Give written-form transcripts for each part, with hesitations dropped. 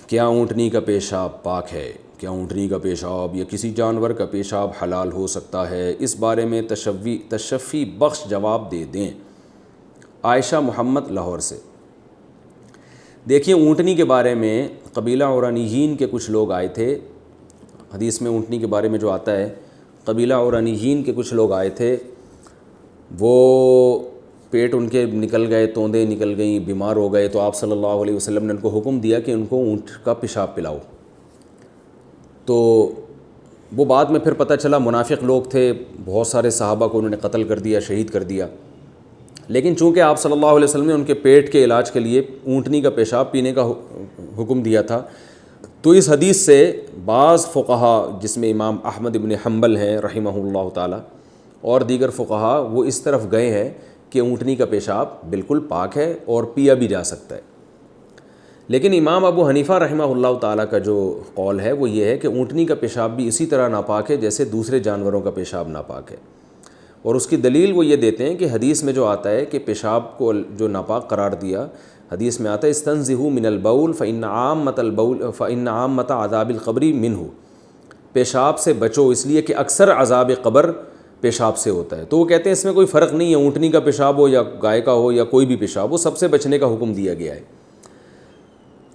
کیا اونٹنی کا پیشاب پاک ہے؟ کیا اونٹنی کا پیشاب یا کسی جانور کا پیشاب حلال ہو سکتا ہے؟ اس بارے میں تشفی بخش جواب دے دیں۔ عائشہ محمد لاہور سے۔ دیکھیے اونٹنی کے بارے میں قبیلہ عرانیین کے کچھ لوگ آئے تھے، حدیث میں اونٹنی کے بارے میں جو آتا ہے، قبیلہ عرانیین کے کچھ لوگ آئے تھے، وہ پیٹ ان کے نکل گئے، توندیں نکل گئیں، بیمار ہو گئے، تو آپ صلی اللہ علیہ وسلم نے ان کو حکم دیا کہ ان کو اونٹ کا پیشاب پلاؤ۔ تو وہ بعد میں پھر پتہ چلا منافق لوگ تھے، بہت سارے صحابہ کو انہوں نے قتل کر دیا، شہید کر دیا، لیکن چونکہ آپ صلی اللہ علیہ وسلم نے ان کے پیٹ کے علاج کے لیے اونٹنی کا پیشاب پینے کا حکم دیا تھا، تو اس حدیث سے بعض فقہا، جس میں امام احمد بن حنبل ہیں رحمہ اللہ تعالی اور دیگر فقہا، وہ اس طرف گئے ہیں کہ اونٹنی کا پیشاب بالکل پاک ہے اور پیا بھی جا سکتا ہے۔ لیکن امام ابو حنیفہ رحمہ اللہ تعالیٰ کا جو قول ہے وہ یہ ہے کہ اونٹنی کا پیشاب بھی اسی طرح ناپاک ہے جیسے دوسرے جانوروں کا پیشاب ناپاک ہے، اور اس کی دلیل وہ یہ دیتے ہیں کہ حدیث میں جو آتا ہے کہ پیشاب کو جو ناپاک قرار دیا، حدیث میں آتا ہے استنزہوا من البول فإن عامۃ عذاب القبر منہ، پیشاب سے بچو اس لیے کہ اکثر عذاب قبر پیشاب سے ہوتا ہے۔ تو وہ کہتے ہیں اس میں کوئی فرق نہیں ہے، اونٹنی کا پیشاب ہو یا گائے کا ہو یا کوئی بھی پیشاب ہو، سب سے بچنے کا حکم دیا گیا ہے۔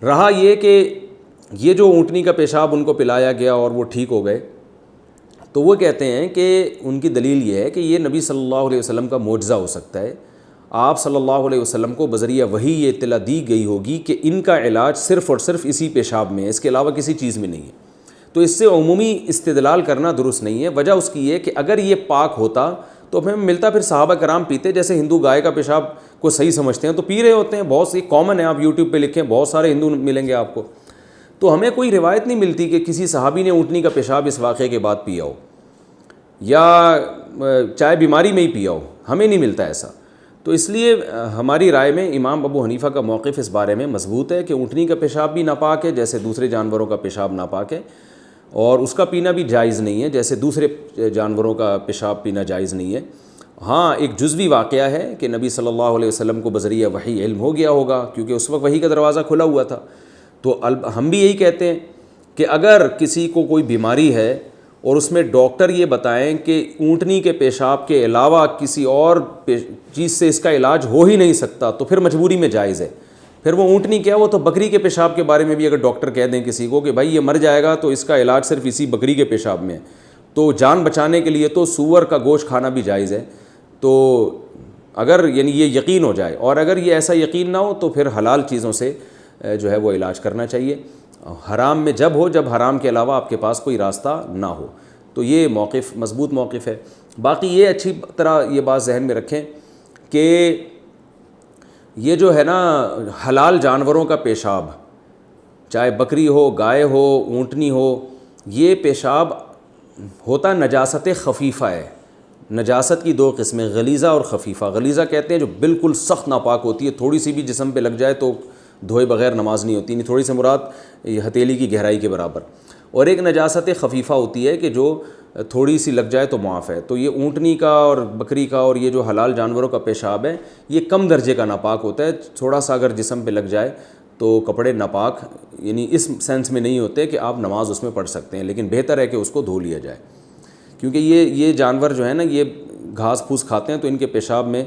رہا یہ کہ یہ جو اونٹنی کا پیشاب ان کو پلایا گیا اور وہ ٹھیک ہو گئے، تو وہ کہتے ہیں کہ ان کی دلیل یہ ہے کہ یہ نبی صلی اللہ علیہ وسلم کا معجزہ ہو سکتا ہے۔ آپ صلی اللہ علیہ وسلم کو بذریعہ وحی یہ اطلاع دی گئی ہوگی کہ ان کا علاج صرف اور صرف اسی پیشاب میں ہے، اس کے علاوہ کسی چیز میں نہیں ہے۔ تو اس سے عمومی استدلال کرنا درست نہیں ہے۔ وجہ اس کی یہ کہ اگر یہ پاک ہوتا تو ہمیں ملتا پھر صحابہ کرام پیتے، جیسے ہندو گائے کا پیشاب کو صحیح سمجھتے ہیں تو پی رہے ہوتے ہیں، بہت سی کامن ہے، آپ یوٹیوب پہ لکھیں بہت سارے ہندو ملیں گے آپ کو۔ تو ہمیں کوئی روایت نہیں ملتی کہ کسی صحابی نے اونٹنی کا پیشاب اس واقعے کے بعد پیا ہو، یا چاہے بیماری میں ہی پیا ہو، ہمیں نہیں ملتا ایسا۔ تو اس لیے ہماری رائے میں امام ابو حنیفہ کا موقف اس بارے میں مضبوط ہے کہ اونٹنی کا پیشاب بھی ناپاک ہے جیسے دوسرے جانوروں کا پیشاب ناپاک ہے، اور اس کا پینا بھی جائز نہیں ہے جیسے دوسرے جانوروں کا پیشاب پینا جائز نہیں ہے۔ ہاں ایک جزوی واقعہ ہے کہ نبی صلی اللہ علیہ وسلم کو بذریعہ وحی علم ہو گیا ہوگا، کیونکہ اس وقت وحی کا دروازہ کھلا ہوا تھا۔ تو ہم بھی یہی کہتے ہیں کہ اگر کسی کو کوئی بیماری ہے اور اس میں ڈاکٹر یہ بتائیں کہ اونٹنی کے پیشاب کے علاوہ کسی اور چیز سے اس کا علاج ہو ہی نہیں سکتا، تو پھر مجبوری میں جائز ہے۔ پھر وہ اونٹنی کیا، وہ تو بکری کے پیشاب کے بارے میں بھی اگر ڈاکٹر کہہ دیں کسی کو کہ بھائی یہ مر جائے گا تو اس کا علاج صرف اسی بکری کے پیشاب میں ہے، تو جان بچانے کے لیے تو سور کا گوشت کھانا بھی جائز ہے۔ تو اگر یعنی یہ یقین ہو جائے، اور اگر یہ ایسا یقین نہ ہو تو پھر حلال چیزوں سے جو ہے وہ علاج کرنا چاہیے، حرام میں جب ہو، جب حرام کے علاوہ آپ کے پاس کوئی راستہ نہ ہو۔ تو یہ موقف مضبوط موقف ہے۔ باقی یہ اچھی طرح یہ بات ذہن میں رکھیں کہ یہ جو ہے نا حلال جانوروں کا پیشاب، چاہے بکری ہو، گائے ہو، اونٹنی ہو، یہ پیشاب ہوتا نجاست خفیفہ ہے۔ نجاست کی دو قسمیں، غلیظہ اور خفیفہ۔ غلیظہ کہتے ہیں جو بالکل سخت ناپاک ہوتی ہے، تھوڑی سی بھی جسم پہ لگ جائے تو دھوئے بغیر نماز نہیں ہوتی، تھوڑی سی مراد ہتھیلی کی گہرائی کے برابر۔ اور ایک نجاست خفیفہ ہوتی ہے کہ جو تھوڑی سی لگ جائے تو معاف ہے۔ تو یہ اونٹنی کا اور بکری کا اور یہ جو حلال جانوروں کا پیشاب ہے یہ کم درجے کا ناپاک ہوتا ہے، تھوڑا سا اگر جسم پہ لگ جائے تو کپڑے ناپاک یعنی اس سینس میں نہیں ہوتے کہ آپ نماز اس میں پڑھ سکتے ہیں، لیکن بہتر ہے کہ اس کو دھو لیا جائے، کیونکہ یہ جانور جو ہے نا یہ گھاس پھوس کھاتے ہیں تو ان کے پیشاب میں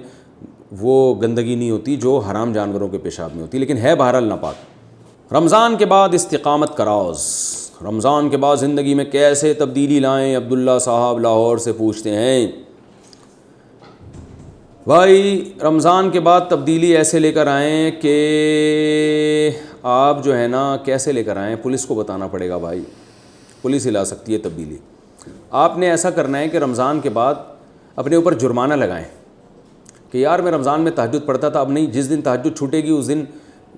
وہ گندگی نہیں ہوتی جو حرام جانوروں کے پیشاب میں ہوتی، لیکن ہے بہرحال ناپاک۔ رمضان کے بعد استقامت کا راز، رمضان کے بعد زندگی میں کیسے تبدیلی لائیں؟ عبداللہ صاحب لاہور سے پوچھتے ہیں۔ بھائی رمضان کے بعد تبدیلی ایسے لے کر آئیں کہ آپ جو ہے نا کیسے لے کر آئیں، پولیس کو بتانا پڑے گا بھائی، پولیس ہی لا سکتی ہے تبدیلی۔ آپ نے ایسا کرنا ہے کہ رمضان کے بعد اپنے اوپر جرمانہ لگائیں کہ یار میں رمضان میں تہجد پڑھتا تھا، اب نہیں، جس دن تہجد چھوٹے گی اس دن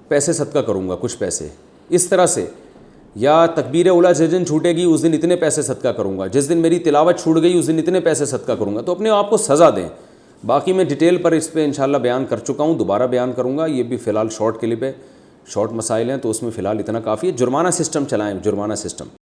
پیسے صدقہ کروں گا، کچھ پیسے اس طرح سے، یا تکبیر اولیٰ جس دن چھوٹے گی اس دن اتنے پیسے صدقہ کروں گا، جس دن میری تلاوت چھوٹ گئی اس دن اتنے پیسے صدقہ کروں گا۔ تو اپنے آپ کو سزا دیں۔ باقی میں ڈیٹیل پر اس پہ انشاءاللہ بیان کر چکا ہوں، دوبارہ بیان کروں گا، یہ بھی فی الحال شارٹ کلپ ہے، شارٹ مسائل ہیں تو اس میں فی الحال اتنا کافی ہے۔ جرمانہ سسٹم چلائیں، جرمانہ سسٹم۔